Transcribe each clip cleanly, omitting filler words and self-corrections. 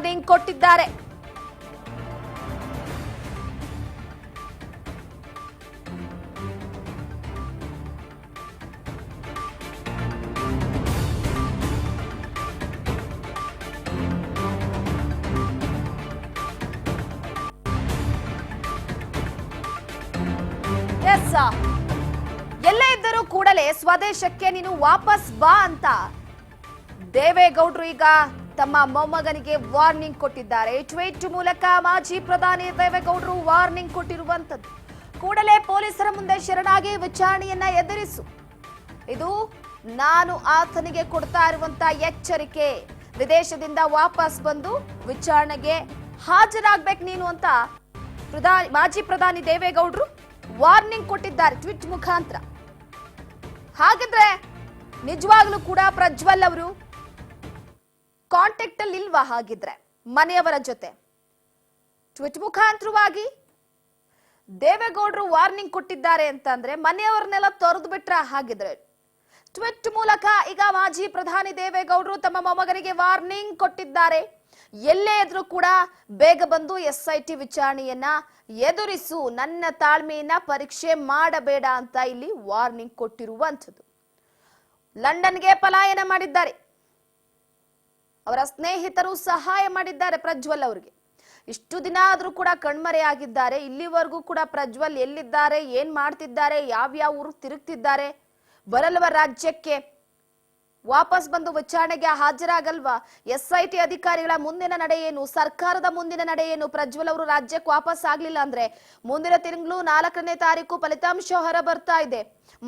Warning ಕೊಟ್ಟಿದ್ದಾರೆ. ಎಲ್ಲೇ ಇದ್ದರೂ ಕೂಡಲೇ ಸ್ವದೇಶಕ್ಕೆ ನೀನು ವಾಪಸ್ ಬಾ ಅಂತ ದೇವೇಗೌಡರು ಈಗ ತಮ್ಮ ಮೊಮ್ಮಗನಿಗೆ ವಾರ್ನಿಂಗ್ ಕೊಟ್ಟಿದ್ದಾರೆ. ಟ್ವೀಟ್ ಮೂಲಕ ಮಾಜಿ ಪ್ರಧಾನಿ ದೇವೇಗೌಡರು ವಾರ್ನಿಂಗ್ ಕೊಟ್ಟಿರುವಂತದ್ದು. ಕೂಡಲೇ ಪೊಲೀಸರ ಮುಂದೆ ಶರಣಾಗಿ ವಿಚಾರಣೆಯನ್ನ ಎದುರಿಸು. ಇದು ನಾನು ಆತನಿಗೆ ಕೊಡ್ತಾ ಇರುವಂತ ಎಚ್ಚರಿಕೆ. ವಿದೇಶದಿಂದ ವಾಪಸ್ ಬಂದು ವಿಚಾರಣೆಗೆ ಹಾಜರಾಗ್ಬೇಕು ನೀನು ಅಂತ ಮಾಜಿ ಪ್ರಧಾನಿ ದೇವೇಗೌಡರು ವಾರ್ನಿಂಗ್ ಕೊಟ್ಟಿದ್ದಾರೆ ಟ್ವೀಟ್ ಮುಖಾಂತರ. ಹಾಗಿದ್ರೆ ನಿಜವಾಗ್ಲೂ ಕೂಡ ಪ್ರಜ್ವಲ್ ಅವರು ಕಾಂಟ್ಯಾಕ್ಟ್ ಅಲ್ಲಿ ಇಲ್ವಾ? ಹಾಗಿದ್ರೆ ಮನೆಯವರ ಜೊತೆ ಟ್ವೀಟ್ ಮುಖಾಂತರವಾಗಿ ದೇವೇಗೌಡರು ವಾರ್ನಿಂಗ್ ಕೊಟ್ಟಿದ್ದಾರೆ ಅಂತಂದ್ರೆ ಮನೆಯವರನ್ನೆಲ್ಲ ತೊರೆದು ಬಿಟ್ರ? ಹಾಗಿದ್ರೆ ಟ್ವೀಟ್ ಮೂಲಕ ಈಗ ಮಾಜಿ ಪ್ರಧಾನಿ ದೇವೇಗೌಡರು ತಮ್ಮ ಮೊಮ್ಮಗನಿಗೆ ವಾರ್ನಿಂಗ್ ಕೊಟ್ಟಿದ್ದಾರೆ. ಎಲ್ಲೇ ಇದ್ರೂ ಕೂಡ ಬೇಗ ಬಂದು SIT ವಿಚಾರಣೆಯನ್ನ ಎದುರಿಸು, ನನ್ನ ತಾಳ್ಮೆಯನ್ನ ಪರೀಕ್ಷೆ ಮಾಡಬೇಡ ಅಂತ ಇಲ್ಲಿ ವಾರ್ನಿಂಗ್ ಕೊಟ್ಟಿರುವಂಥದ್ದು. ಲಂಡನ್ಗೆ ಪಲಾಯನ ಮಾಡಿದ್ದಾರೆ. ಅವರ ಸ್ನೇಹಿತರು ಸಹಾಯ ಮಾಡಿದ್ದಾರೆ ಪ್ರಜ್ವಲ್ ಅವರಿಗೆ. ಇಷ್ಟು ದಿನ ಆದ್ರೂ ಕೂಡ ಕಣ್ಮರೆಯಾಗಿದ್ದಾರೆ. ಇಲ್ಲಿವರೆಗೂ ಕೂಡ ಪ್ರಜ್ವಲ್ ಎಲ್ಲಿದ್ದಾರೆ, ಏನ್ ಮಾಡ್ತಿದ್ದಾರೆ, ಯಾವ್ಯಾವ ಊರು ತಿರುಗ್ತಿದ್ದಾರೆ, ಬರಲ್ವ ರಾಜ್ಯಕ್ಕೆ, ವಾಪಸ್ ಬಂದು ವಿಚಾರಣೆಗೆ ಹಾಜರಾಗಲ್ವಾ, SIT ಅಧಿಕಾರಿಗಳ ಮುಂದಿನ ನಡೆ ಏನು, ಸರ್ಕಾರದ ಮುಂದಿನ ನಡೆ ಏನು, ಪ್ರಜ್ವಲ್ ಅವರು ರಾಜ್ಯಕ್ಕೆ ವಾಪಸ್ ಆಗ್ಲಿಲ್ಲ ಅಂದ್ರೆ ಮುಂದಿನ ತಿಂಗಳು 4ನೇ ತಾರೀಕು ಫಲಿತಾಂಶ ಹೊರ ಬರ್ತಾ ಇದೆ.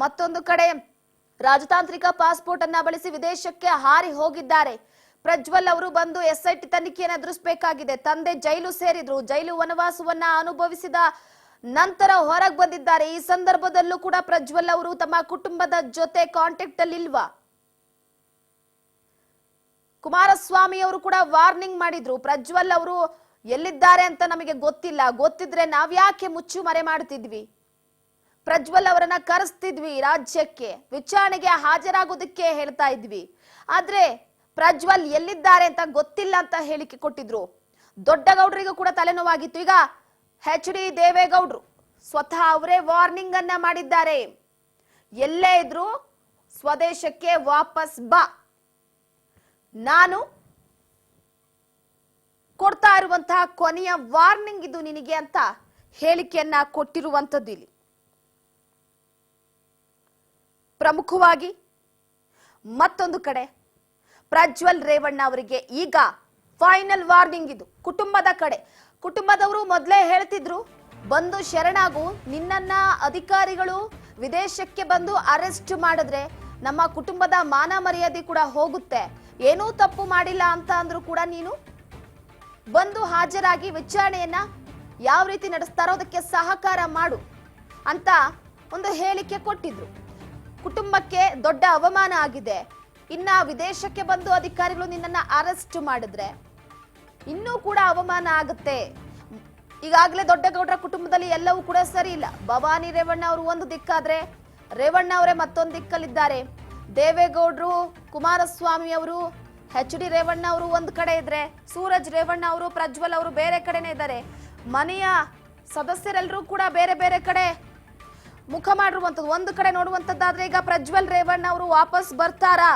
ಮತ್ತೊಂದು ಕಡೆ ರಾಜತಾಂತ್ರಿಕ ಪಾಸ್ಪೋರ್ಟ್ ಅನ್ನ ಬಳಸಿ ವಿದೇಶಕ್ಕೆ ಹಾರಿ ಹೋಗಿದ್ದಾರೆ ಪ್ರಜ್ವಲ್ ಅವರು. ಬಂದು SIT ತನಿಖೆಯನ್ನು ಎದುರಿಸಬೇಕಾಗಿದೆ. ತಂದೆ ಜೈಲು ಸೇರಿದ್ರು, ಜೈಲು ವನವಾಸವನ್ನ ಅನುಭವಿಸಿದ ನಂತರ ಹೊರಗೆ ಬಂದಿದ್ದಾರೆ. ಈ ಸಂದರ್ಭದಲ್ಲೂ ಕೂಡ ಪ್ರಜ್ವಲ್ ಅವರು ತಮ್ಮ ಕುಟುಂಬದ ಜೊತೆ ಕಾಂಟ್ಯಾಕ್ಟ್ ಅಲ್ಲಿ ಇಲ್ವಾ? ಕುಮಾರಸ್ವಾಮಿ ಅವರು ಕೂಡ ವಾರ್ನಿಂಗ್ ಮಾಡಿದ್ರು, ಪ್ರಜ್ವಲ್ ಅವರು ಎಲ್ಲಿದ್ದಾರೆ ಅಂತ ನಮಗೆ ಗೊತ್ತಿಲ್ಲ, ಗೊತ್ತಿದ್ರೆ ನಾವ್ಯಾಕೆ ಮುಚ್ಚು ಮರೆ ಮಾಡ್ತಿದ್ವಿ, ಪ್ರಜ್ವಲ್ ಅವರನ್ನ ಕರೆಸ್ತಿದ್ವಿ ರಾಜ್ಯಕ್ಕೆ, ವಿಚಾರಣೆಗೆ ಹಾಜರಾಗೋದಕ್ಕೆ ಹೇಳ್ತಾ ಇದ್ವಿ, ಆದ್ರೆ ಪ್ರಜ್ವಲ್ ಎಲ್ಲಿದ್ದಾರೆ ಅಂತ ಗೊತ್ತಿಲ್ಲ ಅಂತ ಹೇಳಿಕೆ ಕೊಟ್ಟಿದ್ರು. ದೊಡ್ಡಗೌಡರಿಗೂ ಕೂಡ ತಲೆನೋವಾಗಿತ್ತು. ಈಗ HD ದೇವೇಗೌಡರು ಸ್ವತಃ ಅವರೇ ವಾರ್ನಿಂಗ್ ಅನ್ನ ಮಾಡಿದ್ದಾರೆ. ಎಲ್ಲೇ ಇದ್ರು ಸ್ವದೇಶಕ್ಕೆ ವಾಪಸ್ ಬಾ, ನಾನು ಕೊಡ್ತಾ ಇರುವಂತಹ ಕೊನೆಯ ವಾರ್ನಿಂಗ್ ಇದು ನಿನಗೆ ಅಂತ ಹೇಳಿಕೆಯನ್ನ ಕೊಟ್ಟಿರುವಂತದ್ದು. ಇಲ್ಲಿ ಪ್ರಮುಖವಾಗಿ ಮತ್ತೊಂದು ಕಡೆ ಪ್ರಜ್ವಲ್ ರೇವಣ್ಣ ಅವರಿಗೆ ಈಗ ಫೈನಲ್ ವಾರ್ನಿಂಗ್ ಇದು. ಕುಟುಂಬದ ಕಡೆ, ಕುಟುಂಬದವರು ಮೊದಲೇ ಹೇಳ್ತಿದ್ರು ಬಂದು ಶರಣಾಗು, ನಿನ್ನನ್ನ ಅಧಿಕಾರಿಗಳು ವಿದೇಶಕ್ಕೆ ಬಂದು ಅರೆಸ್ಟ್ ಮಾಡಿದ್ರೆ ನಮ್ಮ ಕುಟುಂಬದ ಮಾನ ಮರ್ಯಾದೆ ಕೂಡ ಹೋಗುತ್ತೆ, ಏನೂ ತಪ್ಪು ಮಾಡಿಲ್ಲ ಅಂತ ಅಂದ್ರೂ ಕೂಡ ನೀನು ಬಂದು ಹಾಜರಾಗಿ ವಿಚಾರಣೆಯನ್ನ ಯಾವ ರೀತಿ ನಡೆಸ್ತಾರೋ ಅದಕ್ಕೆ ಸಹಕಾರ ಮಾಡು ಅಂತ ಒಂದು ಹೇಳಿಕೆ ಕೊಟ್ಟಿದ್ರು. ಕುಟುಂಬಕ್ಕೆ ದೊಡ್ಡ ಅವಮಾನ ಆಗಿದೆ. ಇನ್ನ ವಿದೇಶಕ್ಕೆ ಬಂದು ಅಧಿಕಾರಿಗಳು ನಿನ್ನನ್ನ ಅರೆಸ್ಟ್ ಮಾಡಿದ್ರೆ ಇನ್ನೂ ಕೂಡ ಅವಮಾನ ಆಗುತ್ತೆ. ಈಗಾಗಲೇ ದೊಡ್ಡಗೌಡರ ಕುಟುಂಬದಲ್ಲಿ ಎಲ್ಲವೂ ಕೂಡ ಸರಿ ಇಲ್ಲ. ಭವಾನಿ ರೇವಣ್ಣ ಅವರು ಒಂದು ದಿಕ್ಕಾದ್ರೆ ರೇವಣ್ಣ ಅವರೇ ಮತ್ತೊಂದು ದಿಕ್ಕಲ್ಲಿದ್ದಾರೆ. ದೇವೇಗೌಡರು, ಕುಮಾರಸ್ವಾಮಿ ಅವರು, HD ರೇವಣ್ಣ ಅವರು ಒಂದು ಕಡೆ ಇದ್ರೆ, ಸೂರಜ್ ರೇವಣ್ಣ ಅವರು, ಪ್ರಜ್ವಲ್ ಅವರು ಬೇರೆ ಕಡೆನೇ ಇದ್ದಾರೆ. ಮನೆಯ ಸದಸ್ಯರೆಲ್ಲರೂ ಕೂಡ ಬೇರೆ ಬೇರೆ ಕಡೆ ಮುಖ ಮಾಡಿರುವಂಥದ್ದು. ಒಂದು ಕಡೆ ನೋಡುವಂಥದ್ದಾದ್ರೆ ಈಗ ಪ್ರಜ್ವಲ್ ರೇವಣ್ಣ ಅವರು ವಾಪಸ್ ಬರ್ತಾರಾ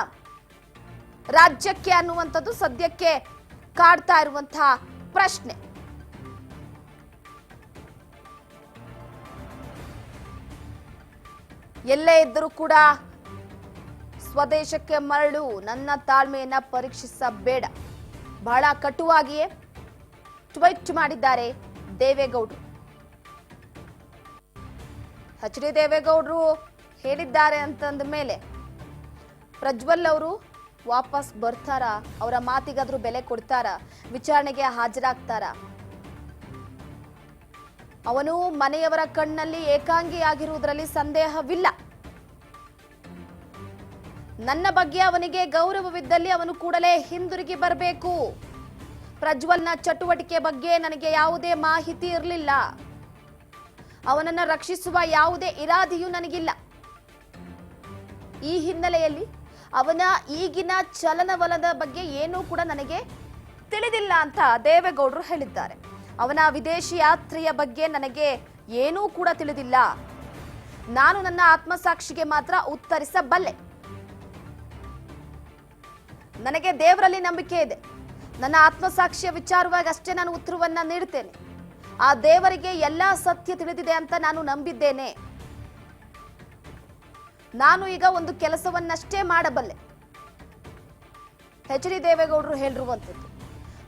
ರಾಜ್ಯಕ್ಕೆ ಅನ್ನುವಂಥದ್ದು ಸದ್ಯಕ್ಕೆ ಕಾಡ್ತಾ ಇರುವಂತಹ ಪ್ರಶ್ನೆ. ಎಲ್ಲೇ ಇದ್ದರೂ ಕೂಡ ಸ್ವದೇಶಕ್ಕೆ ಮರಳು, ನನ್ನ ತಾಳ್ಮೆಯನ್ನ ಪರೀಕ್ಷಿಸಬೇಡ, ಬಹಳ ಕಟುವಾಗಿಯೇ ಟ್ವೀಟ್ ಮಾಡಿದ್ದಾರೆ ದೇವೇಗೌಡರು. HD ದೇವೇಗೌಡರು ಹೇಳಿದ್ದಾರೆ ಅಂತಂದ ಮೇಲೆ ಪ್ರಜ್ವಲ್ ಅವರು ವಾಪಸ್ ಬರ್ತಾರಾ, ಅವರ ಮಾತಿಗಾದ್ರೂ ಬೆಲೆ ಕೊಡ್ತಾರಾ, ವಿಚಾರಣೆಗೆ ಹಾಜರಾಗ್ತಾರಾ? ಅವನು ಮನೆಯವರ ಕಣ್ಣಲ್ಲಿ ಏಕಾಂಗಿಯಾಗಿರುವುದರಲ್ಲಿ ಸಂದೇಹವಿಲ್ಲ. ನನ್ನ ಬಗ್ಗೆ ಅವನಿಗೆ ಗೌರವವಿದ್ದಲ್ಲಿ ಅವನು ಕೂಡಲೇ ಹಿಂದಿರುಗಿ ಬರಬೇಕು. ಪ್ರಜ್ವಲ್ನ ಚಟುವಟಿಕೆ ಬಗ್ಗೆ ನನಗೆ ಯಾವುದೇ ಮಾಹಿತಿ ಇರಲಿಲ್ಲ. ಅವನನ್ನ ರಕ್ಷಿಸುವ ಯಾವುದೇ ಇರಾದೆಯೂ ನನಗಿಲ್ಲ. ಈ ಹಿನ್ನೆಲೆಯಲ್ಲಿ ಅವನ ಈಗಿನ ಚಲನವಲನದ ಬಗ್ಗೆ ಏನೂ ಕೂಡ ನನಗೆ ತಿಳಿದಿಲ್ಲ ಅಂತ ದೇವೇಗೌಡರು ಹೇಳಿದ್ದಾರೆ. ಅವನ ವಿದೇಶಿ ಯಾತ್ರೆಯ ಬಗ್ಗೆ ನನಗೆ ಏನೂ ಕೂಡ ತಿಳಿದಿಲ್ಲ. ನಾನು ನನ್ನ ಆತ್ಮಸಾಕ್ಷಿಗೆ ಮಾತ್ರ ಉತ್ತರಿಸಬಲ್ಲೆ. ನನಗೆ ದೇವರಲ್ಲಿ ನಂಬಿಕೆ ಇದೆ. ನನ್ನ ಆತ್ಮಸಾಕ್ಷಿಯ ವಿಚಾರವಾಗಿ ಅಷ್ಟೇ ನಾನು ಉತ್ತರವನ್ನ ನೀಡುತ್ತೇನೆ. ಆ ದೇವರಿಗೆ ಎಲ್ಲಾ ಸತ್ಯ ತಿಳಿದಿದೆ ಅಂತ ನಾನು ನಂಬಿದ್ದೇನೆ. ನಾನು ಈಗ ಒಂದು ಕೆಲಸವನ್ನಷ್ಟೇ ಮಾಡಬಲ್ಲೆ. ಎಚ್ ಡಿ ದೇವೇಗೌಡರು ಹೇಳಿರುವಂಥದ್ದು.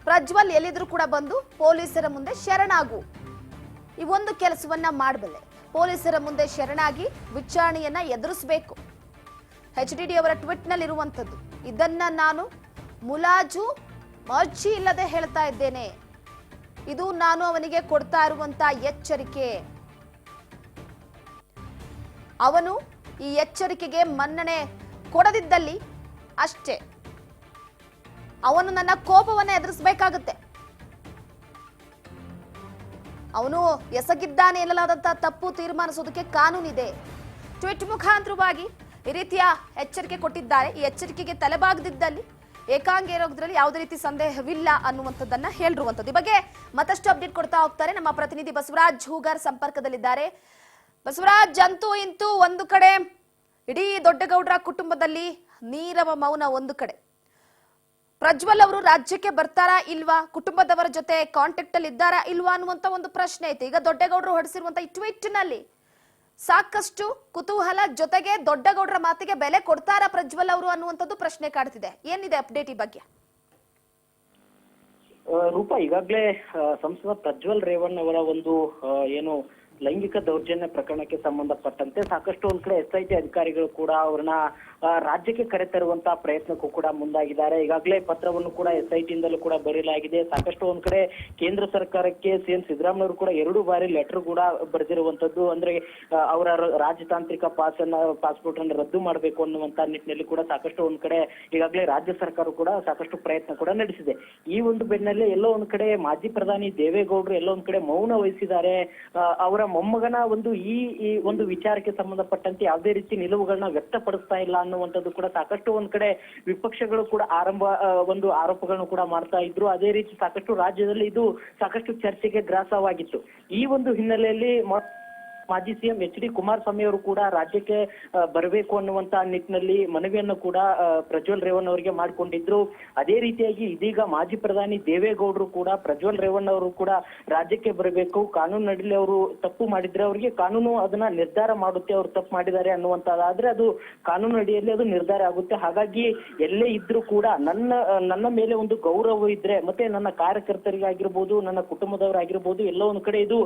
ಪ್ರಜ್ವಲ್ ಎಲ್ಲಿದ್ರು ಕೂಡ ಬಂದು ಪೊಲೀಸರ ಮುಂದೆ ಶರಣಾಗು, ಈ ಒಂದು ಕೆಲಸವನ್ನ ಮಾಡಬಲ್ಲೆ. ಪೊಲೀಸರ ಮುಂದೆ ಶರಣಾಗಿ ವಿಚಾರಣೆಯನ್ನ ಎದುರಿಸಬೇಕು. ಎಚ್ ಡಿ ಅವರ ಟ್ವೀಟ್ ನಲ್ಲಿ ಇರುವಂತದ್ದು ಇದನ್ನ ನಾನು ಮುಲಾಜು ಮರ್ಜಿ ಇಲ್ಲದೆ ಹೇಳ್ತಾ ಇದ್ದೇನೆ. ಇದು ನಾನು ಅವನಿಗೆ ಕೊಡ್ತಾ ಇರುವಂತ ಎಚ್ಚರಿಕೆ. ಅವನು ಈ ಎಚ್ಚರಿಕೆಗೆ ಮನ್ನಣೆ ಕೊಡದಿದ್ದಲ್ಲಿ ಅಷ್ಟೇ ಅವನು ನನ್ನ ಕೋಪವನ್ನ ಎದುರಿಸಬೇಕಾಗುತ್ತೆ. ಅವನು ಎಸಗಿದ್ದಾನೆ ಎನ್ನಲಾದಂತ ತಪ್ಪು ತೀರ್ಮಾನಿಸೋದಕ್ಕೆ ಕಾನೂನಿದೆ. ಟ್ವೀಟ್ ಮುಖಾಂತರವಾಗಿ ಈ ರೀತಿಯ ಎಚ್ಚರಿಕೆ ಕೊಟ್ಟಿದ್ದಾರೆ. ಈ ಎಚ್ಚರಿಕೆಗೆ ತಲೆಬಾಗದಿದ್ದಲ್ಲಿ ಏಕಾಂಗಿ ಇರೋದ್ರಲ್ಲಿ ಯಾವುದೇ ರೀತಿ ಸಂದೇಹವಿಲ್ಲ ಅನ್ನುವಂಥದ್ದನ್ನ ಹೇಳಿರುವಂಥದ್ದು. ಈ ಬಗ್ಗೆ ಮತ್ತಷ್ಟು ಅಪ್ಡೇಟ್ ಕೊಡ್ತಾ ಹೋಗ್ತಾರೆ ನಮ್ಮ ಪ್ರತಿನಿಧಿ ಬಸವರಾಜ್ ಹೂಗಾರ್ ಸಂಪರ್ಕದಲ್ಲಿದ್ದಾರೆ. ಬಸವರಾಜ್, ಅಂತೂ ಇಂತೂ ಒಂದು ಕಡೆ ಇಡೀ ದೊಡ್ಡಗೌಡರ ಕುಟುಂಬದಲ್ಲಿ ನೀರವ ಮೌನ ಒಂದು ಕಡೆ. ಪ್ರಜ್ವಲ್ ಅವರು ರಾಜ್ಯಕ್ಕೆ ಬರ್ತಾರಾ ಇಲ್ವಾ, ಕುಟುಂಬದವರ ಜೊತೆ ಕಾಂಟ್ಯಾಕ್ಟ್ ಅಲ್ಲಿ ಇದ್ದಾರಾ ಇಲ್ವಾ ಅನ್ನುವಂತ ಒಂದು ಪ್ರಶ್ನೆ ಐತೆ. ಈಗ ದೊಡ್ಡಗೌಡರು ಹೊರಡಿಸಿರುವಂತಹ ಈ ಟ್ವೀಟ್ ನಲ್ಲಿ ಸಾಕಷ್ಟು ಕುತೂಹಲ, ಜೊತೆಗೆ ದೊಡ್ಡಗೌಡರ ಮಾತಿಗೆ ಬೆಲೆ ಕೊಡ್ತಾರಾ ಪ್ರಜ್ವಲ್ ಅವರು ಅನ್ನುವಂಥದ್ದು ಪ್ರಶ್ನೆ ಕಾಡ್ತಿದೆ. ಏನಿದೆ ಅಪ್ಡೇಟ್ ಈ ಬಗ್ಗೆ? ರೂಪಾ, ಈಗಾಗಲೇ ಸಂಸದ ಪ್ರಜ್ವಲ್ ರೇವಣ್ಣ ಅವರ ಒಂದು ಏನು ಲೈಂಗಿಕ ದೌರ್ಜನ್ಯ ಪ್ರಕರಣಕ್ಕೆ ಸಂಬಂಧಪಟ್ಟಂತೆ ಸಾಕಷ್ಟು ಒಂದ್ ಕಡೆ SIT ಅಧಿಕಾರಿಗಳು ಕೂಡ ಅವ್ರನ್ನ ರಾಜ್ಯಕ್ಕೆ ಕರೆತರುವಂತಹ ಪ್ರಯತ್ನಕ್ಕೂ ಕೂಡ ಮುಂದಾಗಿದ್ದಾರೆ. ಈಗಾಗಲೇ ಪತ್ರವನ್ನು ಕೂಡ SIT ಇಂದಲೂ ಕೂಡ ಬರೆಯಲಾಗಿದೆ. ಸಾಕಷ್ಟು ಒಂದ್ ಕಡೆ ಕೇಂದ್ರ ಸರ್ಕಾರಕ್ಕೆ CM ಸಿದ್ದರಾಮಯ್ಯವರು ಕೂಡ 2 ಬಾರಿ ಲೆಟರ್ ಕೂಡ ಬರೆದಿರುವಂತದ್ದು. ಅಂದ್ರೆ ಅವರ ರಾಜತಾಂತ್ರಿಕ ಪಾಸ್ಪೋರ್ಟ್ ಅನ್ನು ರದ್ದು ಮಾಡಬೇಕು ಅನ್ನುವಂತ ನಿಟ್ಟಿನಲ್ಲಿ ಕೂಡ ಸಾಕಷ್ಟು ಒಂದ್ ಕಡೆ ಈಗಾಗಲೇ ರಾಜ್ಯ ಸರ್ಕಾರ ಕೂಡ ಸಾಕಷ್ಟು ಪ್ರಯತ್ನ ಕೂಡ ನಡೆಸಿದೆ. ಈ ಒಂದು ಬೆನ್ನಲ್ಲೇ ಎಲ್ಲೋ ಒಂದ್ ಕಡೆ ಮಾಜಿ ಪ್ರಧಾನಿ ದೇವೇಗೌಡರು ಎಲ್ಲೋ ಒಂದ್ ಕಡೆ ಮೌನ ವಹಿಸಿದ್ದಾರೆ. ಅವರ ಮೊಮ್ಮಗನ ಒಂದು ಈ ಒಂದು ವಿಚಾರಕ್ಕೆ ಸಂಬಂಧಪಟ್ಟಂತೆ ಯಾವುದೇ ರೀತಿ ನಿಲುವುಗಳನ್ನ ವ್ಯಕ್ತಪಡಿಸ್ತಾ ಇಲ್ಲ ಅನ್ನುವಂಥದ್ದು ಕೂಡ ಸಾಕಷ್ಟು ಒಂದ್ ಕಡೆ ವಿಪಕ್ಷಗಳು ಕೂಡ ಒಂದು ಆರೋಪಗಳನ್ನು ಕೂಡ ಮಾಡ್ತಾ ಇದ್ರು. ಅದೇ ರೀತಿ ಸಾಕಷ್ಟು ರಾಜ್ಯದಲ್ಲಿ ಇದು ಸಾಕಷ್ಟು ಚರ್ಚೆಗೆ ಗ್ರಾಸವಾಗಿತ್ತು. ಈ ಒಂದು ಹಿನ್ನೆಲೆಯಲ್ಲಿ ಮಾಜಿ CM HD ಕುಮಾರಸ್ವಾಮಿ ಅವರು ಕೂಡ ರಾಜ್ಯಕ್ಕೆ ಬರಬೇಕು ಅನ್ನುವಂತ ನಿಟ್ಟಿನಲ್ಲಿ ಮನವಿಯನ್ನು ಕೂಡ ಪ್ರಜ್ವಲ್ ರೇವಣ್ಣ ಅವರಿಗೆ ಮಾಡಿಕೊಂಡಿದ್ರು. ಅದೇ ರೀತಿಯಾಗಿ ಇದೀಗ ಮಾಜಿ ಪ್ರಧಾನಿ ದೇವೇಗೌಡರು ಕೂಡ ಪ್ರಜ್ವಲ್ ರೇವಣ್ಣ ಅವರು ಕೂಡ ರಾಜ್ಯಕ್ಕೆ ಬರಬೇಕು, ಕಾನೂನು ನಡಿಲಿ, ಅವರು ತಪ್ಪು ಮಾಡಿದ್ರೆ ಅವರಿಗೆ ಕಾನೂನು ಅದನ್ನ ನಿರ್ಧಾರ ಮಾಡುತ್ತೆ, ಅವ್ರು ತಪ್ಪು ಮಾಡಿದ್ದಾರೆ ಅನ್ನುವಂತಾದ್ರೆ ಅದು ಕಾನೂನು ಅಡಿಯಲ್ಲಿ ಅದು ನಿರ್ಧಾರ ಆಗುತ್ತೆ. ಹಾಗಾಗಿ ಎಲ್ಲೇ ಇದ್ರೂ ಕೂಡ ನನ್ನ ಮೇಲೆ ಒಂದು ಗೌರವ ಇದ್ರೆ, ಮತ್ತೆ ನನ್ನ ಕಾರ್ಯಕರ್ತರಿಗಾಗಿರ್ಬೋದು, ನನ್ನ ಕುಟುಂಬದವರಾಗಿರ್ಬೋದು, ಎಲ್ಲೋ ಒಂದು ಕಡೆ ಇದು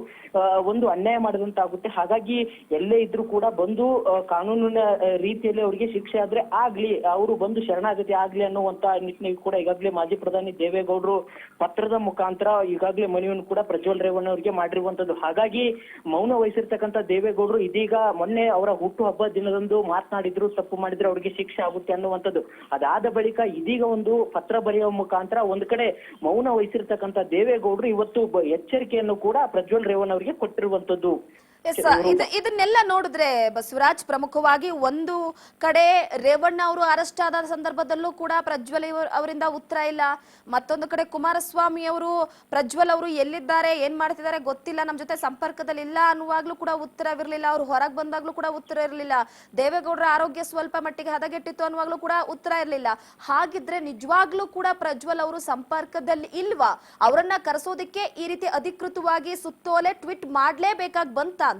ಒಂದು ಅನ್ಯಾಯ ಮಾಡಿದಂತಾಗುತ್ತೆ. ಹಾಗಾಗಿ ಎಲ್ಲೇ ಇದ್ರೂ ಕೂಡ ಬಂದು ಕಾನೂನಿನ ರೀತಿಯಲ್ಲಿ ಅವರಿಗೆ ಶಿಕ್ಷೆ ಆದ್ರೆ ಆಗ್ಲಿ, ಅವರು ಬಂದು ಶರಣಾಗತಿ ಆಗ್ಲಿ ಅನ್ನುವಂತ ನಿಟ್ಟಿನಲ್ಲಿ ಕೂಡ ಈಗಾಗಲೇ ಮಾಜಿ ಪ್ರಧಾನಿ ದೇವೇಗೌಡರು ಪತ್ರದ ಮುಖಾಂತರ ಈಗಾಗಲೇ ಮನವಿಯನ್ನು ಕೂಡ ಪ್ರಜ್ವಲ್ ರೇವಣ್ಣ ಅವರಿಗೆ ಮಾಡಿರುವಂತದ್ದು. ಹಾಗಾಗಿ ಮೌನ ವಹಿಸಿರ್ತಕ್ಕಂಥ ದೇವೇಗೌಡರು ಇದೀಗ ಮೊನ್ನೆ ಅವರ ಹುಟ್ಟು ಹಬ್ಬ ದಿನದಂದು ಮಾತನಾಡಿದ್ರು, ತಪ್ಪು ಮಾಡಿದ್ರೆ ಅವರಿಗೆ ಶಿಕ್ಷೆ ಆಗುತ್ತೆ ಅನ್ನುವಂಥದ್ದು. ಅದಾದ ಬಳಿಕ ಇದೀಗ ಒಂದು ಪತ್ರ ಬರೆಯುವ ಮುಖಾಂತರ ಒಂದ್ ಕಡೆ ಮೌನ ವಹಿಸಿರ್ತಕ್ಕಂಥ ದೇವೇಗೌಡರು ಇವತ್ತು ಎಚ್ಚರಿಕೆಯನ್ನು ಕೂಡ ಪ್ರಜ್ವಲ್ ರೇವಣ್ಣ ಅವರಿಗೆ ಕೊಟ್ಟಿರುವಂತದ್ದು. ಇದನ್ನೆಲ್ಲ ನೋಡಿದ್ರೆ ಬಸವರಾಜ್, ಪ್ರಮುಖವಾಗಿ ಒಂದು ಕಡೆ ರೇವಣ್ಣ ಅವರು ಅರೆಸ್ಟ್ ಆದ ಸಂದರ್ಭದಲ್ಲೂ ಕೂಡ ಪ್ರಜ್ವಲ್ ಅವರಿಂದ ಉತ್ತರ ಇಲ್ಲ. ಮತ್ತೊಂದು ಕಡೆ ಕುಮಾರಸ್ವಾಮಿ ಅವರು ಪ್ರಜ್ವಲ್ ಅವರು ಎಲ್ಲಿದ್ದಾರೆ, ಏನ್ ಮಾಡ್ತಿದ್ದಾರೆ ಗೊತ್ತಿಲ್ಲ, ನಮ್ ಜೊತೆ ಸಂಪರ್ಕದಲ್ಲಿ ಇಲ್ಲ ಅನ್ನುವಾಗ್ಲೂ ಕೂಡ ಉತ್ತರವಿರಲಿಲ್ಲ. ಅವ್ರು ಹೊರಗೆ ಬಂದಾಗ್ಲೂ ಕೂಡ ಉತ್ತರ ಇರಲಿಲ್ಲ. ದೇವೇಗೌಡರ ಆರೋಗ್ಯ ಸ್ವಲ್ಪ ಮಟ್ಟಿಗೆ ಹದಗೆಟ್ಟಿತ್ತು ಅನ್ನುವಾಗ್ಲೂ ಕೂಡ ಉತ್ತರ ಇರಲಿಲ್ಲ. ಹಾಗಿದ್ರೆ ನಿಜವಾಗ್ಲೂ ಕೂಡ ಪ್ರಜ್ವಲ್ ಅವರು ಸಂಪರ್ಕದಲ್ಲಿ ಇಲ್ವಾ? ಅವರನ್ನ ಕರೆಸೋದಿಕ್ಕೆ ಈ ರೀತಿ ಅಧಿಕೃತವಾಗಿ ಸುತ್ತೋಲೆ ಟ್ವೀಟ್ ಮಾಡ್ಲೇಬೇಕಾಗಿ ಬಂತ ಅಂತ?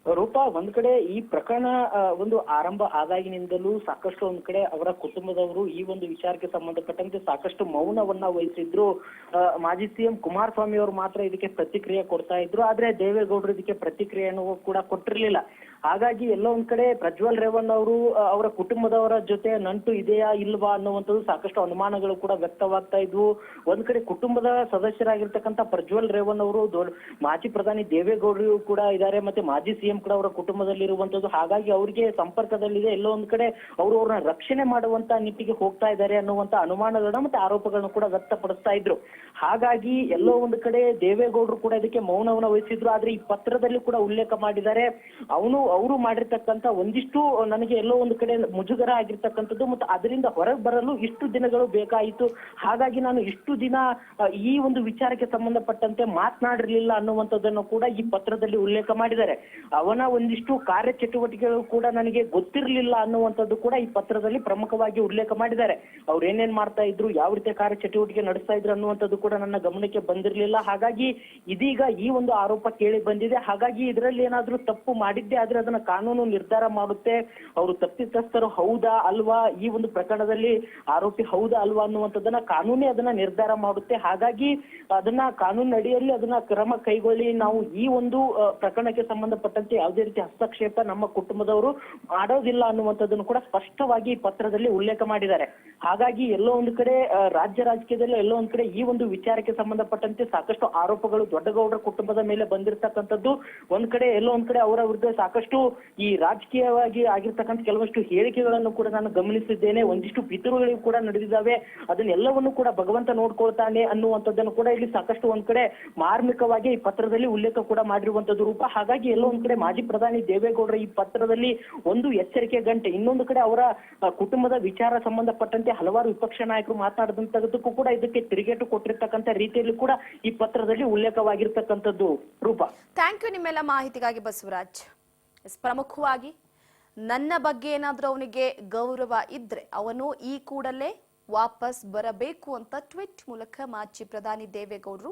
ರೂಪಾ, ಒಂದ್ ಕಡೆ ಈ ಪ್ರಕರಣ ಒಂದು ಆರಂಭ ಆದಾಗಿನಿಂದಲೂ ಸಾಕಷ್ಟು ಒಂದ್ ಕಡೆ ಅವರ ಕುಟುಂಬದವರು ಈ ಒಂದು ವಿಚಾರಕ್ಕೆ ಸಂಬಂಧಪಟ್ಟಂತೆ ಸಾಕಷ್ಟು ಮೌನವನ್ನ ವಹಿಸಿದ್ರು. ಮಾಜಿ CM ಕುಮಾರಸ್ವಾಮಿ ಅವರು ಮಾತ್ರ ಇದಕ್ಕೆ ಪ್ರತಿಕ್ರಿಯೆ ಕೊಡ್ತಾ ಇದ್ರು, ಆದ್ರೆ ದೇವೇಗೌಡರು ಇದಕ್ಕೆ ಪ್ರತಿಕ್ರಿಯೆಯನ್ನು ಕೂಡ ಕೊಟ್ಟಿರ್ಲಿಲ್ಲ. ಹಾಗಾಗಿ ಎಲ್ಲೋ ಒಂದ್ ಕಡೆ ಪ್ರಜ್ವಲ್ ರೇವಣ್ಣ ಅವರು ಅವರ ಕುಟುಂಬದವರ ಜೊತೆ ನಂಟು ಇದೆಯಾ ಇಲ್ವಾ ಅನ್ನುವಂಥದ್ದು ಸಾಕಷ್ಟು ಅನುಮಾನಗಳು ಕೂಡ ವ್ಯಕ್ತವಾಗ್ತಾ ಇದ್ವು. ಒಂದ್ ಕಡೆ ಕುಟುಂಬದ ಸದಸ್ಯರಾಗಿರ್ತಕ್ಕಂಥ ಪ್ರಜ್ವಲ್ ರೇವಣ್ಣ ಅವರು ಮಾಜಿ ಪ್ರಧಾನಿ ದೇವೇಗೌಡರು ಕೂಡ ಇದ್ದಾರೆ, ಮತ್ತೆ ಮಾಜಿ CM ಕೂಡ ಅವರ ಕುಟುಂಬದಲ್ಲಿ ಇರುವಂತದ್ದು. ಹಾಗಾಗಿ ಅವರಿಗೆ ಸಂಪರ್ಕದಲ್ಲಿದೆ, ಎಲ್ಲೋ ಒಂದ್ ಕಡೆ ಅವ್ರನ್ನ ರಕ್ಷಣೆ ಮಾಡುವಂತ ನಿಟ್ಟಿಗೆ ಹೋಗ್ತಾ ಇದ್ದಾರೆ ಅನ್ನುವಂತ ಅನುಮಾನಗಳನ್ನ ಮತ್ತೆ ಆರೋಪಗಳನ್ನು ಕೂಡ ವ್ಯಕ್ತಪಡಿಸ್ತಾ ಇದ್ರು. ಹಾಗಾಗಿ ಎಲ್ಲೋ ಒಂದು ಕಡೆ ದೇವೇಗೌಡರು ಕೂಡ ಇದಕ್ಕೆ ಮೌನವನ್ನ ವಹಿಸಿದ್ರು. ಆದ್ರೆ ಈ ಪತ್ರದಲ್ಲಿ ಕೂಡ ಉಲ್ಲೇಖ ಮಾಡಿದ್ದಾರೆ, ಅವರು ಮಾಡಿರ್ತಕ್ಕಂಥ ಒಂದಿಷ್ಟು ನನಗೆ ಎಲ್ಲೋ ಒಂದು ಕಡೆ ಮುಜುಗರ ಆಗಿರ್ತಕ್ಕಂಥದ್ದು ಮತ್ತು ಅದರಿಂದ ಹೊರಗೆ ಬರಲು ಇಷ್ಟು ದಿನಗಳು ಬೇಕಾಯಿತು. ಹಾಗಾಗಿ ನಾನು ಇಷ್ಟು ದಿನ ಈ ಒಂದು ವಿಚಾರಕ್ಕೆ ಸಂಬಂಧಪಟ್ಟಂತೆ ಮಾತನಾಡಿರ್ಲಿಲ್ಲ ಅನ್ನುವಂಥದ್ದನ್ನು ಕೂಡ ಈ ಪತ್ರದಲ್ಲಿ ಉಲ್ಲೇಖ ಮಾಡಿದ್ದಾರೆ. ಅವನ ಒಂದಿಷ್ಟು ಕಾರ್ಯಚಟುವಟಿಕೆಗಳು ಕೂಡ ನನಗೆ ಗೊತ್ತಿರಲಿಲ್ಲ ಅನ್ನುವಂಥದ್ದು ಕೂಡ ಈ ಪತ್ರದಲ್ಲಿ ಪ್ರಮುಖವಾಗಿ ಉಲ್ಲೇಖ ಮಾಡಿದ್ದಾರೆ. ಅವ್ರು ಏನೇನ್ ಮಾಡ್ತಾ ಇದ್ರು, ಯಾವ ರೀತಿಯ ಕಾರ್ಯಚಟುವಟಿಕೆ ನಡೆಸ್ತಾ ಇದ್ರು ಅನ್ನುವಂಥದ್ದು ಕೂಡ ನನ್ನ ಗಮನಕ್ಕೆ ಬಂದಿರಲಿಲ್ಲ. ಹಾಗಾಗಿ ಇದೀಗ ಈ ಒಂದು ಆರೋಪ ಕೇಳಿ ಬಂದಿದೆ. ಹಾಗಾಗಿ ಇದರಲ್ಲಿ ಏನಾದ್ರೂ ತಪ್ಪು ಮಾಡಿದ್ದೆ ಆದ್ರೆ ಅದನ್ನ ಕಾನೂನು ನಿರ್ಧಾರ ಮಾಡುತ್ತೆ. ಅವರು ತಪ್ಪಿತಸ್ಥರು ಹೌದಾ ಅಲ್ವಾ, ಈ ಒಂದು ಪ್ರಕರಣದಲ್ಲಿ ಆರೋಪಿ ಹೌದಾ ಅಲ್ವಾ ಅನ್ನುವಂಥದ್ದನ್ನ ಕಾನೂನೇ ಅದನ್ನ ನಿರ್ಧಾರ ಮಾಡುತ್ತೆ. ಹಾಗಾಗಿ ಅದನ್ನ ಕಾನೂನು ಅಡಿಯಲ್ಲಿ ಅದನ್ನ ಕ್ರಮ ಕೈಗೊಳ್ಳಿ. ನಾವು ಈ ಒಂದು ಪ್ರಕರಣಕ್ಕೆ ಸಂಬಂಧಪಟ್ಟಂತೆ ಯಾವುದೇ ರೀತಿ ಹಸ್ತಕ್ಷೇಪ ನಮ್ಮ ಕುಟುಂಬದವರು ಮಾಡೋದಿಲ್ಲ ಅನ್ನುವಂಥದ್ದನ್ನು ಕೂಡ ಸ್ಪಷ್ಟವಾಗಿ ಈ ಪತ್ರದಲ್ಲಿ ಉಲ್ಲೇಖ ಮಾಡಿದ್ದಾರೆ. ಹಾಗಾಗಿ ಎಲ್ಲೋ ಒಂದು ಕಡೆ ರಾಜ್ಯ ರಾಜಕೀಯದಲ್ಲಿ ಎಲ್ಲೋ ಒಂದ್ ಕಡೆ ಈ ಒಂದು ವಿಚಾರಕ್ಕೆ ಸಂಬಂಧಪಟ್ಟಂತೆ ಸಾಕಷ್ಟು ಆರೋಪಗಳು ದೊಡ್ಡಗೌಡರ ಕುಟುಂಬದ ಮೇಲೆ ಬಂದಿರತಕ್ಕಂಥದ್ದು. ಒಂದ್ ಕಡೆ ಎಲ್ಲೋ ಒಂದ್ ಕಡೆ ಅವರ ವಿರುದ್ಧ ಸಾಕಷ್ಟು ಈ ರಾಜಕೀಯವಾಗಿ ಆಗಿರ್ತಕ್ಕಂಥ ಕೆಲವಷ್ಟು ಹೇಳಿಕೆಗಳನ್ನು ಕೂಡ ನಾನು ಗಮನಿಸಿದ್ದೇನೆ. ಒಂದಿಷ್ಟು ಪಿತೂರುಗಳಿಗೂ ಕೂಡ ನಡೆದಿದ್ದಾವೆ. ಅದನ್ನೆಲ್ಲವನ್ನು ಕೂಡ ಭಗವಂತ ನೋಡ್ಕೊಳ್ತಾನೆ ಅನ್ನುವಂಥದ್ದನ್ನು ಕೂಡ ಇಲ್ಲಿ ಸಾಕಷ್ಟು ಒಂದ್ ಕಡೆ ಮಾರ್ಮಿಕವಾಗಿ ಈ ಪತ್ರದಲ್ಲಿ ಉಲ್ಲೇಖ ಕೂಡ ಮಾಡಿರುವಂತದ್ದು ರೂಪ. ಹಾಗಾಗಿ ಎಲ್ಲೋ ಒಂದ್ ಕಡೆ ಮಾಜಿ ಪ್ರಧಾನಿ ದೇವೇಗೌಡರ ಈ ಪತ್ರದಲ್ಲಿ ಒಂದು ಎಚ್ಚರಿಕೆ ಗಂಟೆ, ಇನ್ನೊಂದು ಕಡೆ ಅವರ ಕುಟುಂಬದ ವಿಚಾರ ಸಂಬಂಧಪಟ್ಟಂತೆ ಹಲವಾರು ವಿಪಕ್ಷ ನಾಯಕರು ಮಾತನಾಡಿದಂತದ್ದಕ್ಕೂ ಕೂಡ ಇದಕ್ಕೆ ತಿರುಗೇಟು ಕೊಟ್ಟಿರ್ತಕ್ಕಂಥ ರೀತಿಯಲ್ಲಿ ಕೂಡ ಈ ಪತ್ರದಲ್ಲಿ ಉಲ್ಲೇಖವಾಗಿರ್ತಕ್ಕಂಥದ್ದು ರೂಪ. ಥ್ಯಾಂಕ್ ಯು ನಿಮ್ಮೆಲ್ಲ ಮಾಹಿತಿಗಾಗಿ ಬಸವರಾಜ್. ಪ್ರಮುಖವಾಗಿ ನನ್ನ ಬಗ್ಗೆ ಏನಾದ್ರೂ ಅವನಿಗೆ ಗೌರವ ಇದ್ರೆ ಅವನು ಈ ಕೂಡಲೇ ವಾಪಸ್ ಬರಬೇಕು ಅಂತ ಟ್ವೀಟ್ ಮೂಲಕ ಮಾಜಿ ಪ್ರಧಾನಿ ದೇವೇಗೌಡರು